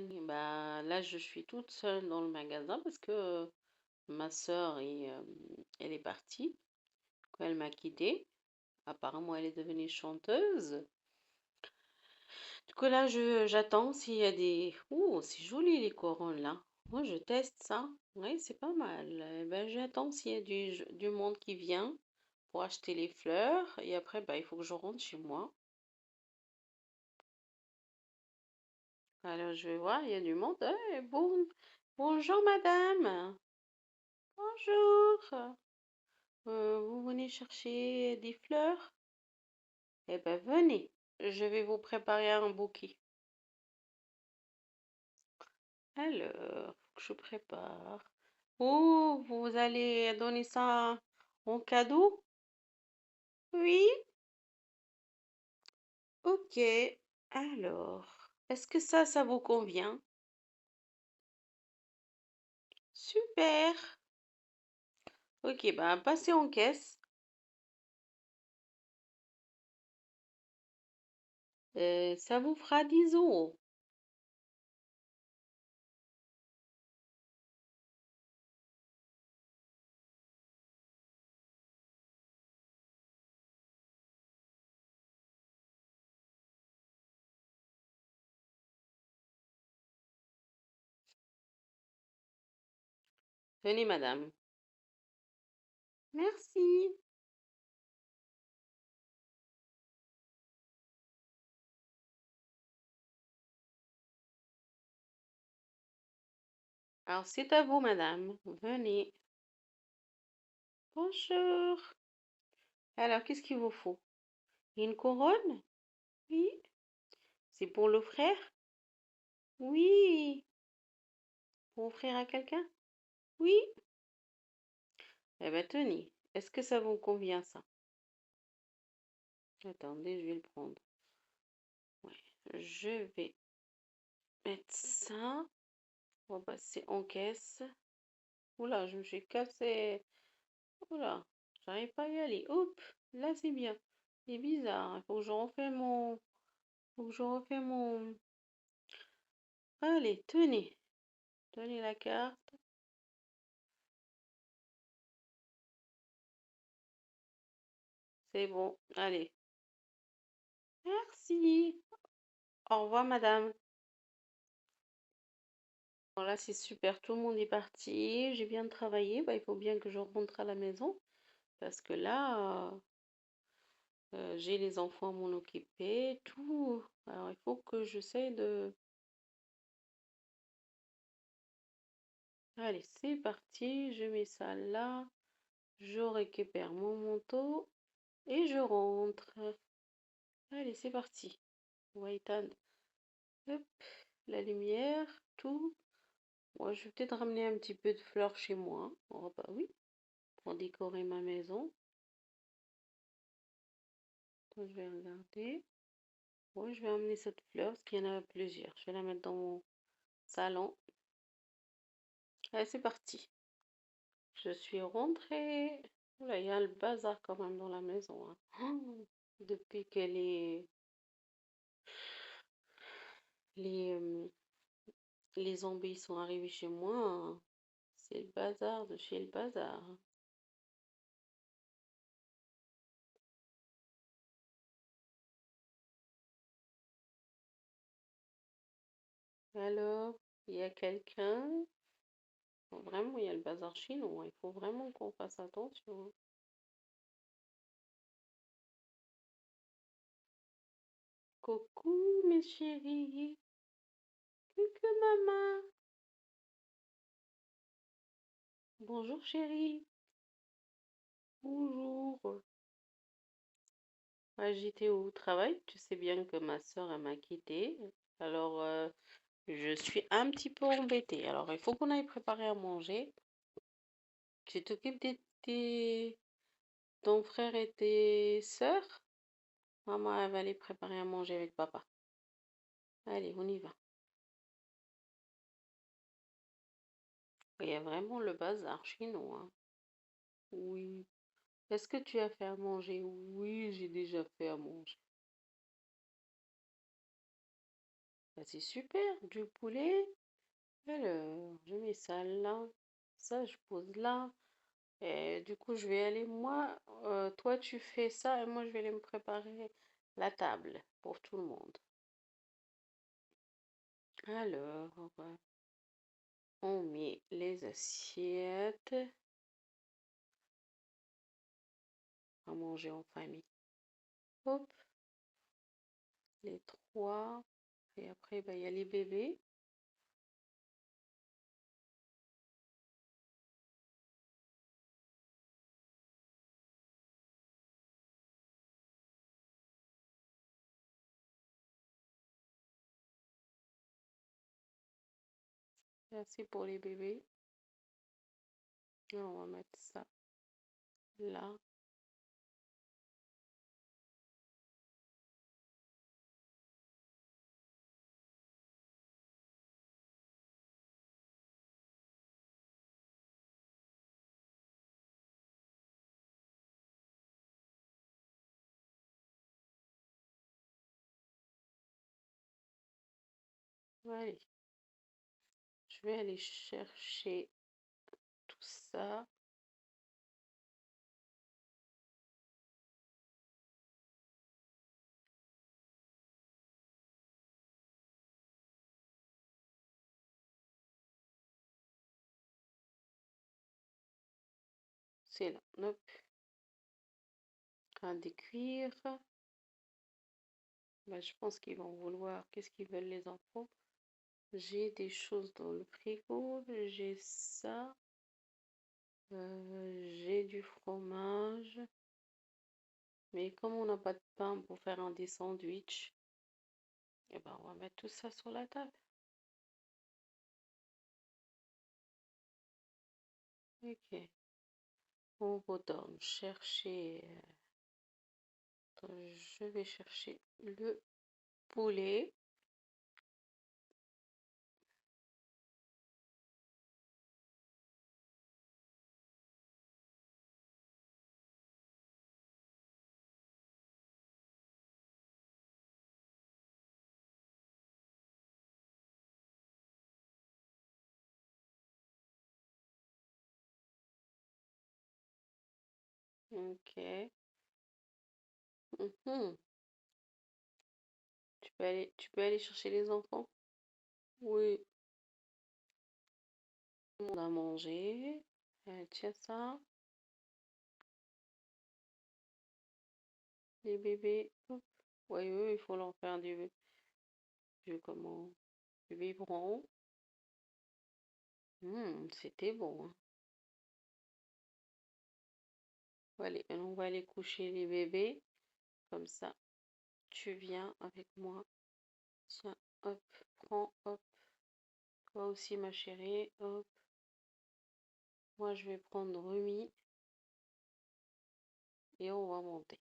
Bah, là, je suis toute seule dans le magasin parce que ma sœur elle est partie quand elle m'a quittée. Apparemment, elle est devenue chanteuse. Du coup, là, j'attends s'il y a des... Oh, c'est joli les couronnes là. Moi, je teste ça. Oui, c'est pas mal. Eh ben, j'attends s'il y a du monde qui vient pour acheter les fleurs. Et après, bah, il faut que je rentre chez moi. Alors, je vais voir, il y a du monde. Bonjour, madame. Bonjour. Vous venez chercher des fleurs? Eh ben, venez. Je vais vous préparer un bouquet. Alors, faut que je prépare. Oh, vous allez donner ça en cadeau? Oui? Ok. Alors, est-ce que ça vous convient? Super. Ok, ben, passez en caisse. Ça vous fera 10 euros. Tenez, madame. Merci. Alors, c'est à vous, madame. Venez. Bonjour. Alors, qu'est-ce qu'il vous faut? Une couronne? Oui. C'est pour le frère? Oui. Pour offrir à quelqu'un? Oui. Eh bien, tenez. Est-ce que ça vous convient, ça? Attendez, je vais le prendre. Ouais. Je vais mettre ça. On va passer en caisse. Oula, je me suis cassé. Oula, j'arrive pas à y aller. Hop, là, c'est bien. C'est bizarre. Il faut que je refais mon... Faut que je refais mon... Allez, tenez. Tenez la carte. C'est bon. Allez. Merci. Au revoir, madame. Bon, là, c'est super. Tout le monde est parti. J'ai bien travaillé. Bah, il faut bien que je rentre à la maison. Parce que là, j'ai les enfants à m'en occuper. Tout. Alors, il faut que j'essaie de... Allez, c'est parti. Je mets ça là. Je récupère mon manteau. Et je rentre. Allez, c'est parti. On va éteindre. Hop, la lumière. Tout. Moi, je vais peut-être ramener un petit peu de fleurs chez moi. Oh, bah oui, pour décorer ma maison. Donc, je vais regarder. Bon, je vais amener cette fleur parce qu'il y en a plusieurs. Je vais la mettre dans mon salon. Allez, c'est parti. Je suis rentrée. Oula, il y a le bazar quand même dans la maison, hein. Oh, depuis que les, les zombies sont arrivés chez moi, hein, c'est le bazar de chez le bazar. Alors, il y a quelqu'un? Vraiment, il y a le bazar chinois. Il faut vraiment qu'on fasse attention, hein. Coucou, mes chéris. Coucou, maman. Bonjour, chérie. Bonjour. Ouais, j'étais au travail. Tu sais bien que ma soeur, elle m'a quittée. Alors, je suis un petit peu embêtée. Alors, il faut qu'on aille préparer à manger. Tu t'occupes ton frère et tes sœurs? Maman, elle va aller préparer à manger avec papa. Allez, on y va. Il y a vraiment le bazar chinois, hein. Oui. Est-ce que tu as fait à manger? Oui, j'ai déjà fait à manger. Bah, c'est super, du poulet. Alors, je mets ça là. Ça, je pose là. Et du coup, je vais aller, moi, toi, tu fais ça et moi, je vais aller me préparer la table pour tout le monde. Alors, on met les assiettes à manger en famille. Hop, les trois. Et après, bah, il y a les bébés. Merci pour les bébés. Et on va mettre ça là. Allez, je vais aller chercher tout ça. C'est là. Hop, un des cuirs. Bah, je pense qu'ils vont vouloir. Qu'est-ce qu'ils veulent les enfants? J'ai des choses dans le frigo. J'ai ça. J'ai du fromage. Mais comme on n'a pas de pain pour faire des sandwichs, eh ben, on va mettre tout ça sur la table. Ok. On retourne chercher. Attends, je vais chercher le poulet. Ok. Mhm. Tu peux aller chercher les enfants? Oui, tout le monde a mangé. Tiens ça. Les bébés. Hop. Ouais, eux, il faut leur faire comment, du biberon. C'était bon, hein. Allez, on va aller coucher les bébés. Comme ça, tu viens avec moi. Tiens, hop, prends, hop. Toi aussi, ma chérie, hop. Moi, je vais prendre Rumi et on va monter.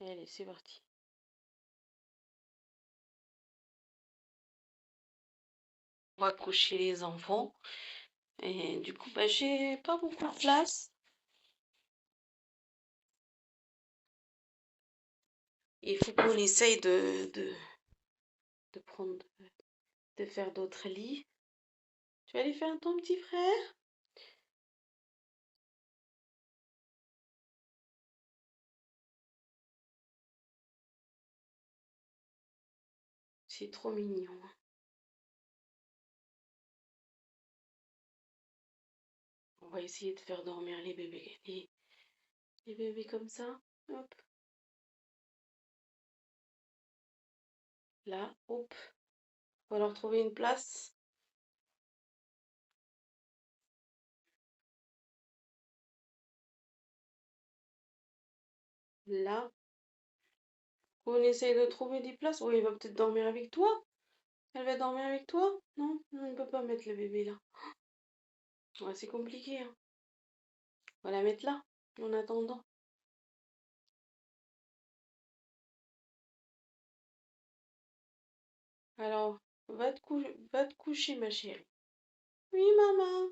Allez, c'est parti. On va coucher les enfants. Et du coup, bah, j'ai pas beaucoup de place. Il faut qu'on essaye de prendre, de faire d'autres lits. Tu vas aller faire ton petit frère? C'est trop mignon, hein. On va essayer de faire dormir les bébés. Les bébés comme ça. Hop. Là, hop. On va leur trouver une place. Là. On essaye de trouver des places. Oui, il va peut-être dormir avec toi. Elle va dormir avec toi? Non, non, on ne peut pas mettre le bébé là. Ouais, c'est compliqué, hein. On va la mettre là, en attendant. Alors, va te coucher, ma chérie. Oui, maman.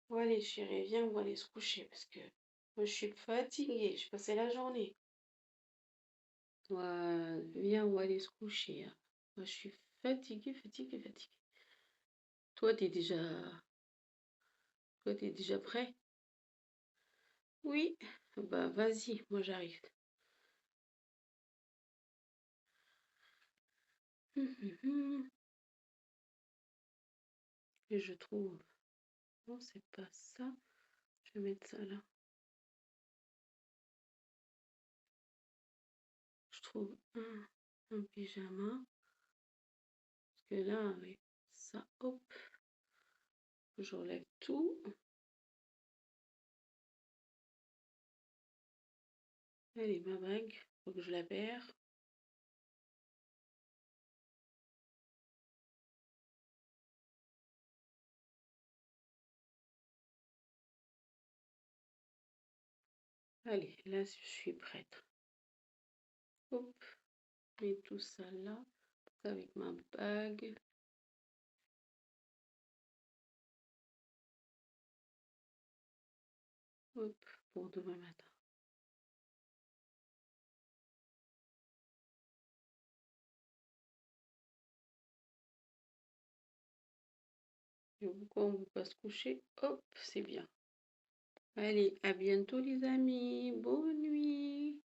Bon, allez, chérie, viens, on va aller se coucher parce que moi, je suis fatiguée. J'ai passé la journée. Ouais, viens, on va aller se coucher, hein. Moi, je suis fatiguée, fatiguée, fatiguée. Toi, t'es déjà prêt? Oui. Bah, vas-y, moi, j'arrive. Et je trouve. Non, c'est pas ça. Je vais mettre ça là. Je trouve un pyjama. Parce que là, avec ça, hop, j'enlève tout. Allez, ma bague, faut que je la perds. Allez, là, je suis prête. Hop, mets tout ça là, avec ma bague. Hop, pour demain matin. Et pourquoi on ne veut pas se coucher? Hop, c'est bien. Allez, à bientôt les amis. Bonne nuit.